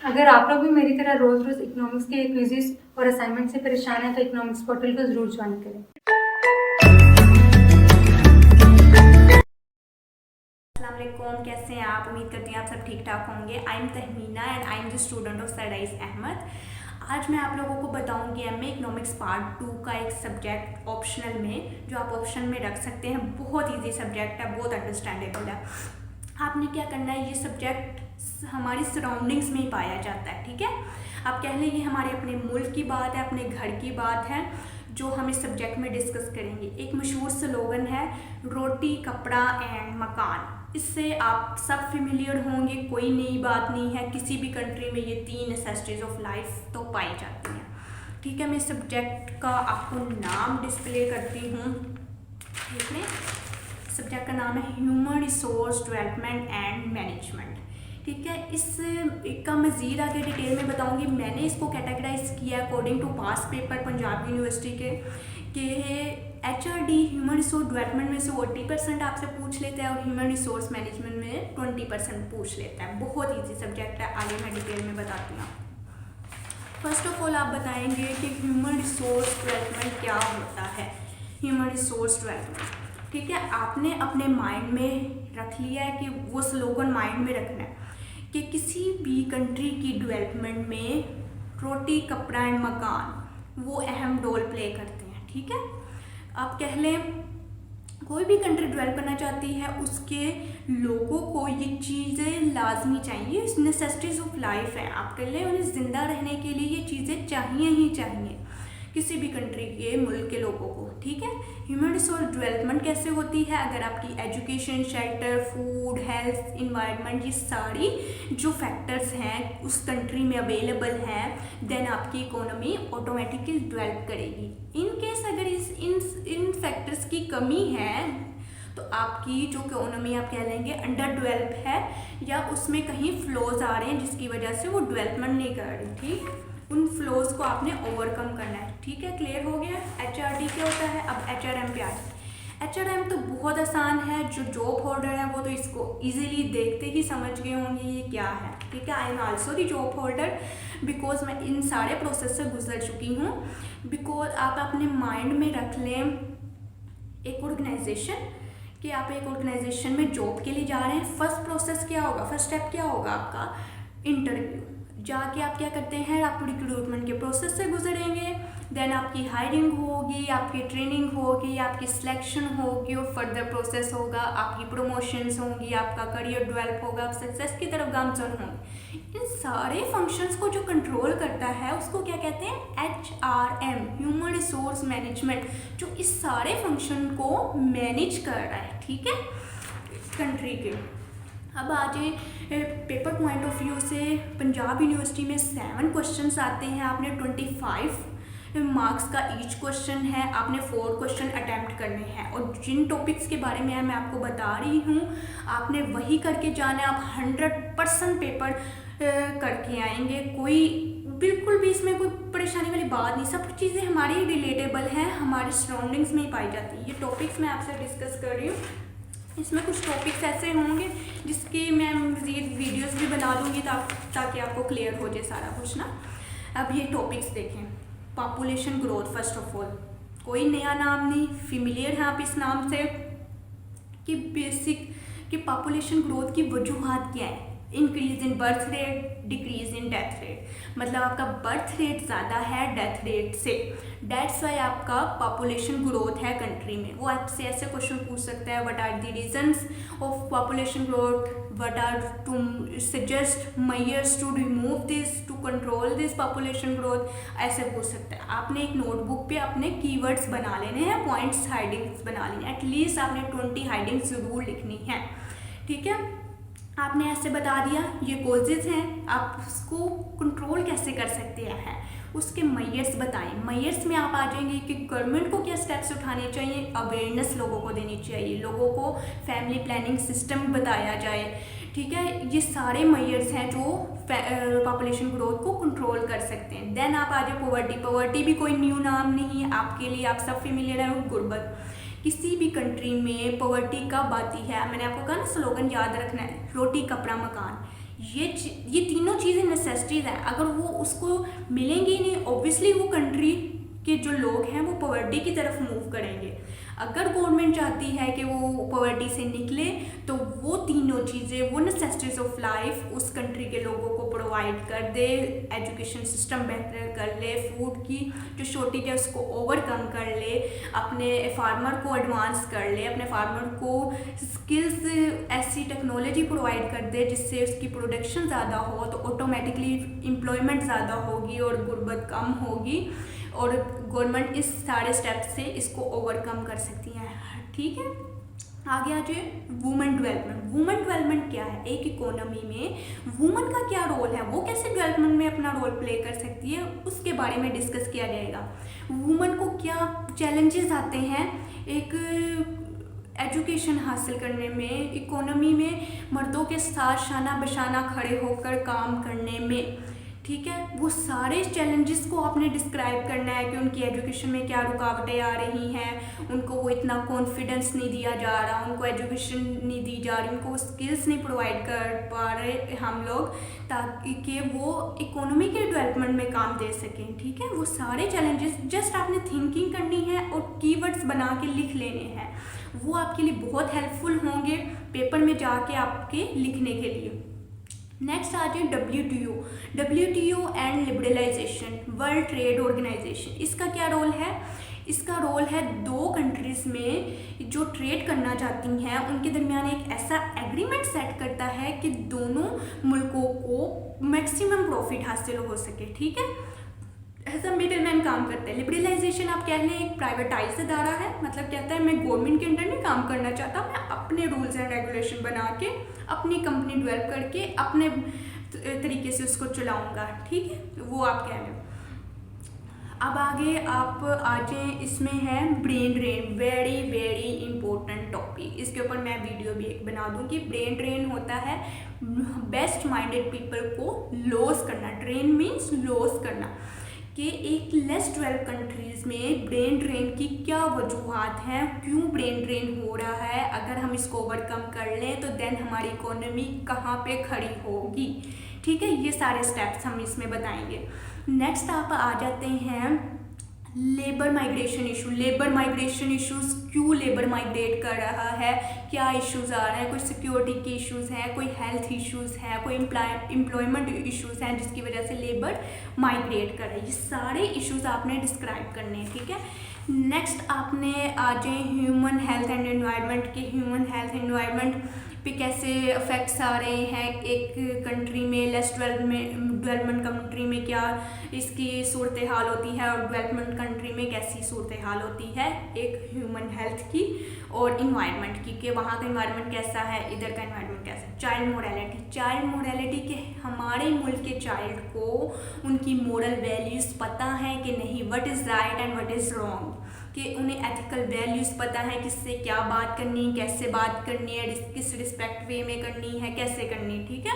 अगर आप लोग भी मेरी तरह रोज रोज इकोनॉमिक्स के क्विज़ेस और असाइनमेंट से परेशान हैं तो इकोनॉमिक्स पोर्टल को जरूर ज्वाइन करें। अस्सलाम वालेकुम, कैसे हैं आप? उम्मीद करती हैं आप सब ठीक ठाक होंगे। I am Tahmina and I am the student of सरदाइस अहमद। आज मैं आप लोगों को बताऊंगी एमए इकोनॉमिक्स पार्ट 2 का एक सब्जेक्ट ऑप्शनल में, जो आप ऑप्शन में रख सकते हैं। बहुत इजी सब्जेक्ट है, बहुत अंडरस्टैंडेबल है। आपने क्या करना है, ये सब्जेक्ट हमारी सराउंडिंग्स में ही पाया जाता है, ठीक है। आप कह लें ये हमारे अपने मुल्क की बात है, अपने घर की बात है, जो हम इस सब्जेक्ट में डिस्कस करेंगे। एक मशहूर स्लोगन है, रोटी कपड़ा एंड मकान। इससे आप सब फेमिलियर होंगे, कोई नई बात नहीं है। किसी भी कंट्री में ये 3 नेसेसिटीज ऑफ लाइफ तो पाई जाती हैं, ठीक है। मैं सब्जेक्ट का आपको नाम डिस्प्ले करती हूँ, ठीक है। सब्जेक्ट का नाम है human resource development and management, ठीक है। इसका मज़ीद आगे डिटेल में बताऊंगी। मैंने इसको कैटेगराइज किया according to pass paper Punjab university के HRD ह्यूमन रिसोर्स डेवलपमेंट में से 40% आपसे पूछ लेता है और ह्यूमन रिसोर्स मैनेजमेंट में 20% पूछ लेता है। बहुत ईजी सब्जेक्ट है, आगे मैं डिटेल में बताती हूँ। फर्स्ट ऑफ ऑल आप बताएंगे कि ह्यूमन रिसोर्स डेवलपमेंट क्या होता है। ह्यूमन रिसोर्स डेवलपमेंट, ठीक है। आपने अपने माइंड में रख लिया है कि वो स्लोगन माइंड में रखना है कि किसी भी कंट्री की डेवलपमेंट में रोटी कपड़ा एंड मकान वो अहम रोल प्ले करते हैं, ठीक है। आप कह लें कोई भी कंट्री डेवलप करना चाहती है, उसके लोगों को ये चीज़ें लाजमी चाहिए, नेसेसिटीज ऑफ लाइफ है। आप कह लें उन्हें ज़िंदा रहने के लिए ये चीज़ें चाहिए ही चाहिए, किसी भी कंट्री के मुल्क के लोगों को, ठीक है। ह्यूमन रिसोर्स डेवलपमेंट कैसे होती है? अगर आपकी education, shelter, food, health, environment, ये सारी जो फैक्टर्स हैं उस कंट्री में अवेलेबल हैं, देन आपकी इकोनॉमी ऑटोमेटिकली डेवलप करेगी। इन केस अगर इन फैक्टर्स की कमी है तो आपकी जो इकोनॉमी आप कह लेंगे अंडर डेवलप है, या उसमें कहीं फ्लॉज आ रहे हैं जिसकी वजह से वो डेवलपमेंट नहीं कर रही, ठीक। उन फ्लोज को आपने ओवरकम करना है, ठीक है। क्लियर हो गया। HRD क्या होता है? अब HRM पे आ जाए। HRM तो बहुत आसान है, जो जॉब होल्डर है वो तो इसको इजीली देखते ही समझ गए होंगे ये क्या है, ठीक है। I am also the job holder, because मैं इन सारे प्रोसेस से गुजर चुकी हूँ। बिकॉज आप अपने माइंड में रख लें एक ऑर्गेनाइजेशन, कि आप एक ऑर्गेनाइजेशन में जॉब के लिए जा रहे हैं। फर्स्ट प्रोसेस क्या होगा, फर्स्ट स्टेप क्या होगा आपका? इंटरव्यू। जाके आप क्या करते हैं, आप रिक्रूटमेंट के प्रोसेस से गुजरेंगे, देन आपकी हायरिंग होगी, आपकी ट्रेनिंग होगी, आपकी सिलेक्शन होगी और फर्दर प्रोसेस होगा, आपकी प्रमोशंस होंगी, आपका करियर डेवलप होगा, आप सक्सेस की तरफ गामजन होंगे। इन सारे फंक्शंस को जो कंट्रोल करता है उसको क्या कहते हैं? HRM, ह्यूमन रिसोर्स मैनेजमेंट, जो इस सारे फंक्शन को मैनेज कर रहा है, ठीक है, कंट्री के। अब आज पेपर पॉइंट ऑफ व्यू से पंजाब यूनिवर्सिटी में 7 क्वेश्चंस आते हैं। आपने 25 मार्क्स का ईच क्वेश्चन है, आपने 4 क्वेश्चन अटैम्प्ट करने हैं। और जिन टॉपिक्स के बारे में मैं आपको बता रही हूँ आपने वही करके जाना है। आप 100% पेपर करके आएंगे, कोई बिल्कुल भी इसमें कोई परेशानी वाली बात नहीं। सब चीज़ें हमारी रिलेटेबल हैं, हमारे सराउंडिंग्स में ही पाई जाती है। ये टॉपिक्स मैं आपसे डिस्कस कर रही हूँ। इसमें कुछ टॉपिक्स ऐसे होंगे जिसकी मैं मज़ीद वीडियोस भी बना दूँगी ताकि आपको क्लियर हो जाए सारा कुछ ना। अब ये टॉपिक्स देखें। Population growth, first of all कोई नया नाम नहीं, फेमिलियर है आप इस नाम से, कि बेसिक कि पॉपुलेशन ग्रोथ की वजूहात क्या है। Increase in birth rate, decrease in death rate, मतलब आपका बर्थ रेट ज़्यादा है डेथ रेट से, डेट्स वाई आपका पॉपुलेशन ग्रोथ है कंट्री में। वो आपसे ऐसे क्वेश्चन पूछ सकता है, what are the reasons of population growth, what are to suggest measures to remove this, to control this population growth, ऐसे पूछ सकता है। आपने एक नोटबुक पे अपने कीवर्ड्स बना लेने हैं, पॉइंट्स हाइडिंग्स बना लेने हैं, एटलीस्ट आपने 20 हाइडिंग्स ज़रूर लिखनी है, ठीक है। आपने ऐसे बता दिया ये कॉजेज़ हैं, आप उसको कंट्रोल कैसे कर सकते हैं, उसके मेजर्स बताएं। मेजर्स में आप आ जाएंगे कि गवर्नमेंट को क्या स्टेप्स उठाने चाहिए, अवेयरनेस लोगों को देनी चाहिए, लोगों को फैमिली प्लानिंग सिस्टम बताया जाए, ठीक है। ये सारे मेजर्स हैं जो पॉपुलेशन ग्रोथ को कंट्रोल कर सकते हैं। देन आप आ जाए पॉवर्टी। पॉवर्टी भी कोई न्यू नाम नहीं है आपके लिए, आप सब फेमिलियर हैं। गुर्बत, किसी भी कंट्री में पॉवर्टी कब आती है? मैंने आपको कहा ना स्लोगन याद रखना है, रोटी कपड़ा मकान। ये तीनों चीज़ें नेसेसिटीज़ हैं। अगर वो उसको मिलेंगी नहीं, ऑब्वियसली वो कंट्री के जो लोग हैं वो पॉवर्टी की तरफ मूव करेंगे। अगर गवर्नमेंट चाहती है कि वो पॉवर्टी से निकले, तो वो तीनों चीज़ें, वो नेसेसिटीज़ ऑफ लाइफ उस कंट्री के लोगों को प्रोवाइड कर दे, एजुकेशन सिस्टम बेहतर कर ले, फूड की जो शॉर्टेज है उसको ओवरकम कर ले, अपने फार्मर को एडवांस कर ले, अपने फार्मर को स्किल्स, ऐसी टेक्नोलॉजी प्रोवाइड कर दे जिससे उसकी प्रोडक्शन ज़्यादा हो, तो ऑटोमेटिकली एम्प्लॉयमेंट ज़्यादा होगी और गुर्बत कम होगी, और गवर्नमेंट इस सारे स्टेप से इसको ओवरकम कर सकती है। ठीक है, आगे आ जाए वुमेन डेवलपमेंट। वुमेन डेवलपमेंट क्या है? एक इकोनॉमी में वुमेन का क्या रोल है, वो कैसे डेवलपमेंट में अपना रोल प्ले कर सकती है, उसके बारे में डिस्कस किया जाएगा। वुमेन को क्या चैलेंजेस आते हैं एक एजुकेशन हासिल करने में, इकोनॉमी में मर्दों के साथ शाना बशाना खड़े होकर काम करने में। ठीक है, वो सारे चैलेंजेस को आपने डिस्क्राइब करना है कि उनकी एजुकेशन में क्या रुकावटें आ रही हैं, उनको वो इतना कॉन्फिडेंस नहीं दिया जा रहा, उनको एजुकेशन नहीं दी जा रही, उनको स्किल्स नहीं प्रोवाइड कर पा रहे हम लोग, ताकि कि वो इकोनॉमी के डेवलपमेंट में काम दे सकें। ठीक है, वो सारे चैलेंजेस जस्ट आपने थिंकिंग करनी है और कीवर्ड्स बना के लिख लेने हैं, वो आपके लिए बहुत हेल्पफुल होंगे पेपर में जाके आपके लिखने के लिए। नेक्स्ट आ जाए WTO and liberalisation, world trade organisation. इसका क्या रोल है? इसका रोल है दो कंट्रीज़ में जो ट्रेड करना चाहती हैं उनके दरमियान एक ऐसा एग्रीमेंट सेट करता है कि दोनों मुल्कों को मैक्सिमम प्रॉफिट हासिल हो सके। ठीक है, एज अ मिडलमैन काम करते हैं। लिबरलाइजेशन आप कह लें एक प्राइवेटाइज अदारा है, मतलब कहता है मैं गवर्नमेंट के अंडर नहीं काम करना चाहता, मैं अपने रूल्स एंड रेगुलेशन बना के अपनी कंपनी डेवलप करके अपने तरीके से उसको चलाऊंगा। ठीक है, वो आप कह लें। अब आगे आप आ जाए, इसमें है brain drain, very very important topic. इसके ऊपर मैं वीडियो भी एक बना दूँ कि ब्रेन ड्रेन होता है बेस्ट माइंडेड पीपल को लॉस करना। ड्रेन मीन्स लॉस करना, कि एक लेस डेवलप कंट्रीज़ में ब्रेन ड्रेन की क्या वजूहात हैं, क्यों ब्रेन ड्रेन हो रहा है, अगर हम इसको ओवरकम कर लें तो देन हमारी इकोनॉमी कहाँ पे खड़ी होगी। ठीक है, ये सारे स्टेप्स हम इसमें बताएंगे। नेक्स्ट आप आ जाते हैं labour migration issue. Labour migration issues, क्यों लेबर माइग्रेट कर रहा है, क्या इश्यूज आ रहे हैं, कोई सिक्योरिटी के इश्यूज हैं, कोई हेल्थ इश्यूज हैं, कोई एम्प्लॉयमेंट इश्यूज हैं जिसकी वजह से लेबर माइग्रेट कर रहा है। ये सारे इश्यूज आपने डिस्क्राइब करने हैं। ठीक है, नेक्स्ट आपने आ जाए ह्यूमन हेल्थ एंड एनवायरनमेंट के, ह्यूमन हेल्थ एनवायरनमेंट पे कैसे इफेक्ट्स आ रहे हैं एक कंट्री में, लेस डेवलपमेंट कंट्री में क्या इसकी सूरत हाल होती है, और डेवलपमेंट कंट्री में कैसी सूरत हाल होती है एक ह्यूमन हेल्थ की और इन्वायरमेंट की, कि वहाँ का इन्वायरमेंट कैसा है, इधर का इन्वायरमेंट कैसा है। चाइल्ड मोरालिटी के हमारे मुल्क के चाइल्ड को उनकी मोरल वैल्यूज़ पता है कि नहीं, what is right and what is wrong, कि उन्हें एथिकल वैल्यूज़ पता है किससे क्या बात करनी है, कैसे बात करनी है, किस रिस्पेक्ट वे में करनी है, कैसे करनी है। ठीक है,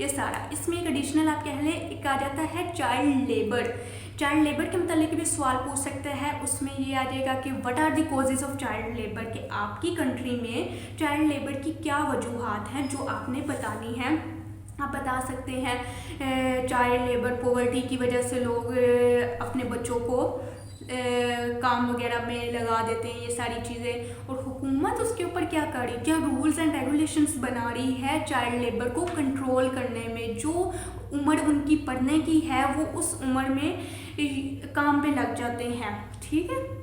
ये सारा। इसमें एक एडिशनल आप कह लें एक आ जाता है चाइल्ड लेबर। चाइल्ड लेबर के मतलब भी सवाल पूछ सकते हैं, उसमें ये आ जाएगा कि what are the causes of child labour, कि आपकी कंट्री में चाइल्ड लेबर की क्या वजूहात हैं जो आपने बतानी है। आप बता सकते हैं चाइल्ड लेबर पॉवर्टी की वजह से लोग अपने बच्चों को काम वगैरह में लगा देते हैं, ये सारी चीज़ें, और हुकूमत उसके ऊपर क्या कर रही, क्या रूल्स एंड रेगुलेशंस बना रही है चाइल्ड लेबर को कंट्रोल करने में। जो उम्र उनकी पढ़ने की है वो उस उम्र में काम पे लग जाते हैं। ठीक है,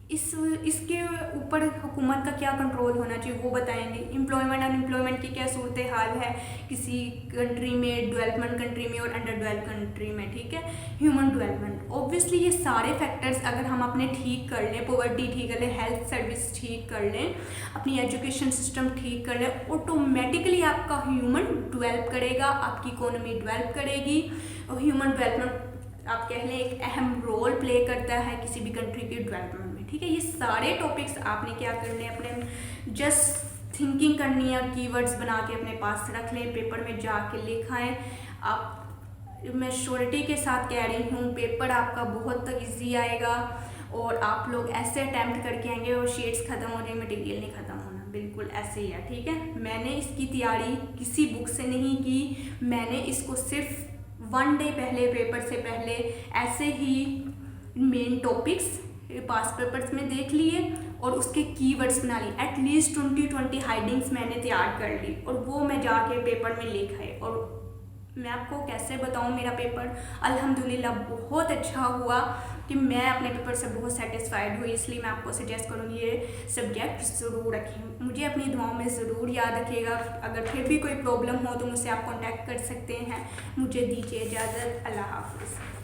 इसके ऊपर हुकूमत का क्या कंट्रोल होना चाहिए वो बताएंगे। एम्प्लॉयमेंट अनएम्प्लॉयमेंट की क्या सूरत हाल है किसी कंट्री में, डेवलपमेंट कंट्री में और अंडर डेवलप कंट्री में। ठीक है, ह्यूमन डेवलपमेंट, ऑब्वियसली ये सारे फैक्टर्स अगर हम अपने ठीक कर लें, पॉवर्टी ठीक कर लें, हेल्थ सर्विस ठीक कर लें, अपनी एजुकेशन सिस्टम ठीक कर लें, ऑटोमेटिकली आपका ह्यूमन डेवलप करेगा, आपकी इकोनॉमी डेवलप करेगी। और ह्यूमन डेवलपमेंट आप कह लें एक अहम रोल प्ले करता है किसी भी कंट्री की डेवलपमेंट में। ठीक है, ये सारे टॉपिक्स आपने क्या करने हैं, अपने जस्ट थिंकिंग करनी है, कीवर्ड्स बना के अपने पास रख लें, पेपर में जाके लिखाएं। आप, मैं श्योरिटी के साथ कह रही हूँ, पेपर आपका बहुत ईजी आएगा और आप लोग ऐसे अटैम्प्ट करके आएंगे और शीट्स ख़त्म हो जाए, मटेरियल नहीं ख़त्म होना। बिल्कुल ऐसे ही है, ठीक है। मैंने इसकी तैयारी किसी बुक से नहीं की, मैंने इसको सिर्फ 1 डे पहले, पेपर से पहले ऐसे ही मेन टॉपिक्स पास पेपर्स में देख लिए और उसके कीवर्ड्स बना ली। एटलीस्ट 20 हाइडिंग्स मैंने तैयार कर ली और वो मैं जाके पेपर में लिख आई। और मैं आपको कैसे बताऊं, मेरा पेपर अल्हम्दुलिल्लाह बहुत अच्छा हुआ कि मैं अपने पेपर से बहुत सेटिस्फाइड हुई। इसलिए मैं आपको सजेस्ट करूँगी ये सब्जेक्ट ज़रूर रखें, मुझे अपनी दुआओं में ज़रूर याद रखिएगा। अगर फिर भी कोई प्रॉब्लम हो तो मुझसे आप कॉन्टैक्ट कर सकते हैं। मुझे दीजिए इजाज़त, अल्लाह हाफ़िज़।